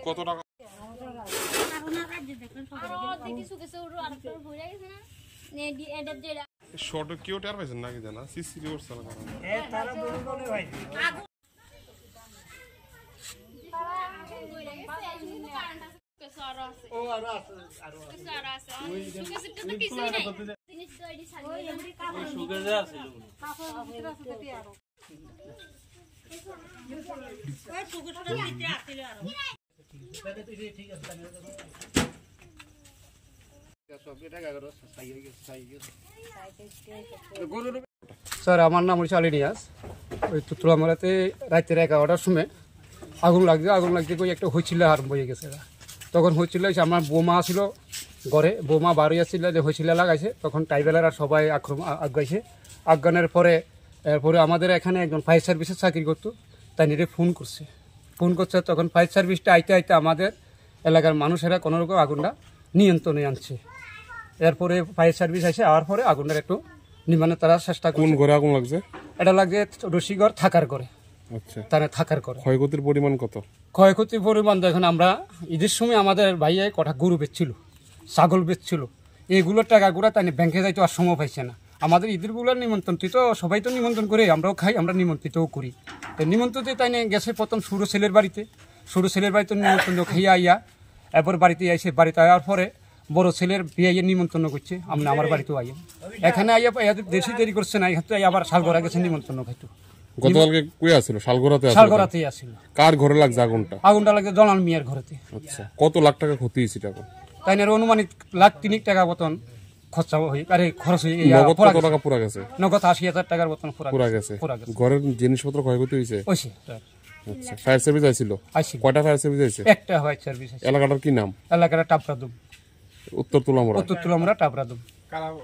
কত টাকা? শর্ট কেউ টের পাইছেন নাকি জানা সিসিটিভি করছে না কারণ স্যার আমার নাম হচ্ছে আলী নিয়াজ। ওই তুলামারাতে রাতের 11টার সময় আগুন লাগছে কই একটা হয়েছিল আরম্ভ হয়ে গেছে। তখন হয়েছিল আমার বোমা ছিল ঘরে, বোমা বাড়ি আসছিল যে হয়েছিল লাগাইছে, তখন ট্রাইবেলাররা সবাই আগাইছে। আগানোর পরে এরপরে আমাদের এখানে একজন ফায়ার সার্ভিসের চাকরি করতো, তাই নিয়ে ফোন করছে। তখন ফায়ার সার্ভিসটা আইতে আমাদের এলাকার মানুষেরা কোনোরকম আগুনটা নিয়ন্ত্রণে আনছে। এরপরে ফায়ার সার্ভিস আসে আওয়ার পরে আগুনটার একটু নির্মাণে তারা চেষ্টা করছে। কোন ঘরে আগুন লাগছে? এটা লাগছে রশিগড় থাকার ঘরে। আচ্ছা, তারা থাকার ঘরে। ক্ষয়ক্ষতির পরিমাণ কত? ক্ষয়ক্ষতির পরিমাণ দেখুন, আমরা ঈদের সময় আমাদের ভাইয়া কটা গরু বেচছিল, ছাগল বেচছিল, এইগুলোর টাকাগুলো তাই ব্যাংকে যাইতে আর সময় পাইছে না। আমাদের ঈদেরগুলোর নিমন্ত্রিত সবাই তো নিমন্ত্রণ করে, আমরাও খাই, আমরা নিমন্ত্রিতও করি। তো নিমন্ত্রিত তাই গেছে প্রথম ছোটো ছেলের বাড়িতে নিমন্ত্রণ খেয়ে আইয়া এরপর বাড়িতে আইসে, বাড়িতে আয়ার পরে বড় ছেলের বিয়ে নিমন্ত্রণ করছে, আমরা আমার বাড়িতেও আইয়া এখানে আইয়া বেশি দেরি করছে না, আবার শালগড়া গেছে নিমন্ত্রণ খাইতো। গতকালকে কই আছিল? শালগড়াতেই আছিল। কার ঘরে লাগছে আগুনটা? আগুনটা লাগছে জলাল মিয়ার ঘরেতে। আচ্ছা, কত লাখ টাকা ক্ষতি হয়েছে টাকা? তাই না অনুমানিক লাখ 3 টাকা মতন খরচা খরচ হয়ে টাকা পুরা গেছে। নগদ 80,000 টাকার মতন পুরা গেছে। ঘরের জিনিসপত্র ক্ষয়ক্ষতি হয়েছে। আচ্ছা, ফায়ার সার্ভিস আইছিল? কয়টা ফায়ার সার্ভিস আইছে? একটা ফায়ার সার্ভিস। এলাকাটার কি নাম? এলাকাটা টাপরাদুম, উত্তর তুলামুড়া টাপরাদুম।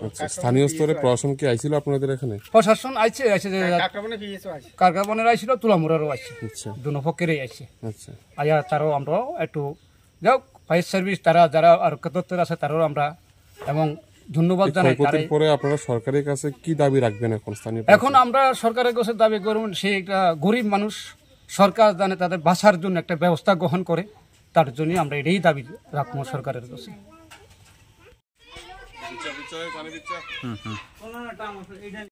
আচ্ছা, স্থানীয় স্তরে প্রশাসন কি আইছিল আপনাদের এখানে? প্রশাসন আইছে কারকাবনের আইছিল, তুলামুড়ারও আইছে। আচ্ছা, দুনো পক্ষেরই আইছে। আচ্ছা, আয়া তারও আমরা একটু যাও ফায়ার সার্ভিস তারা যারা আর দপ্তর আছে তারও আমরা এবং ধন্যবাদ জানাই। পরে আপনারা সরকারের কাছে কি দাবি রাখবেন এখন? স্থানীয় এখন আমরা সরকারের কাছে দাবি করব, সে একটা গরিব মানুষ, সরকার জানে তাদের বাঁচার জন্য একটা ব্যবস্থা গ্রহণ করে, তার জন্য আমরা এটাই দাবি রাখবো সরকারের কাছে।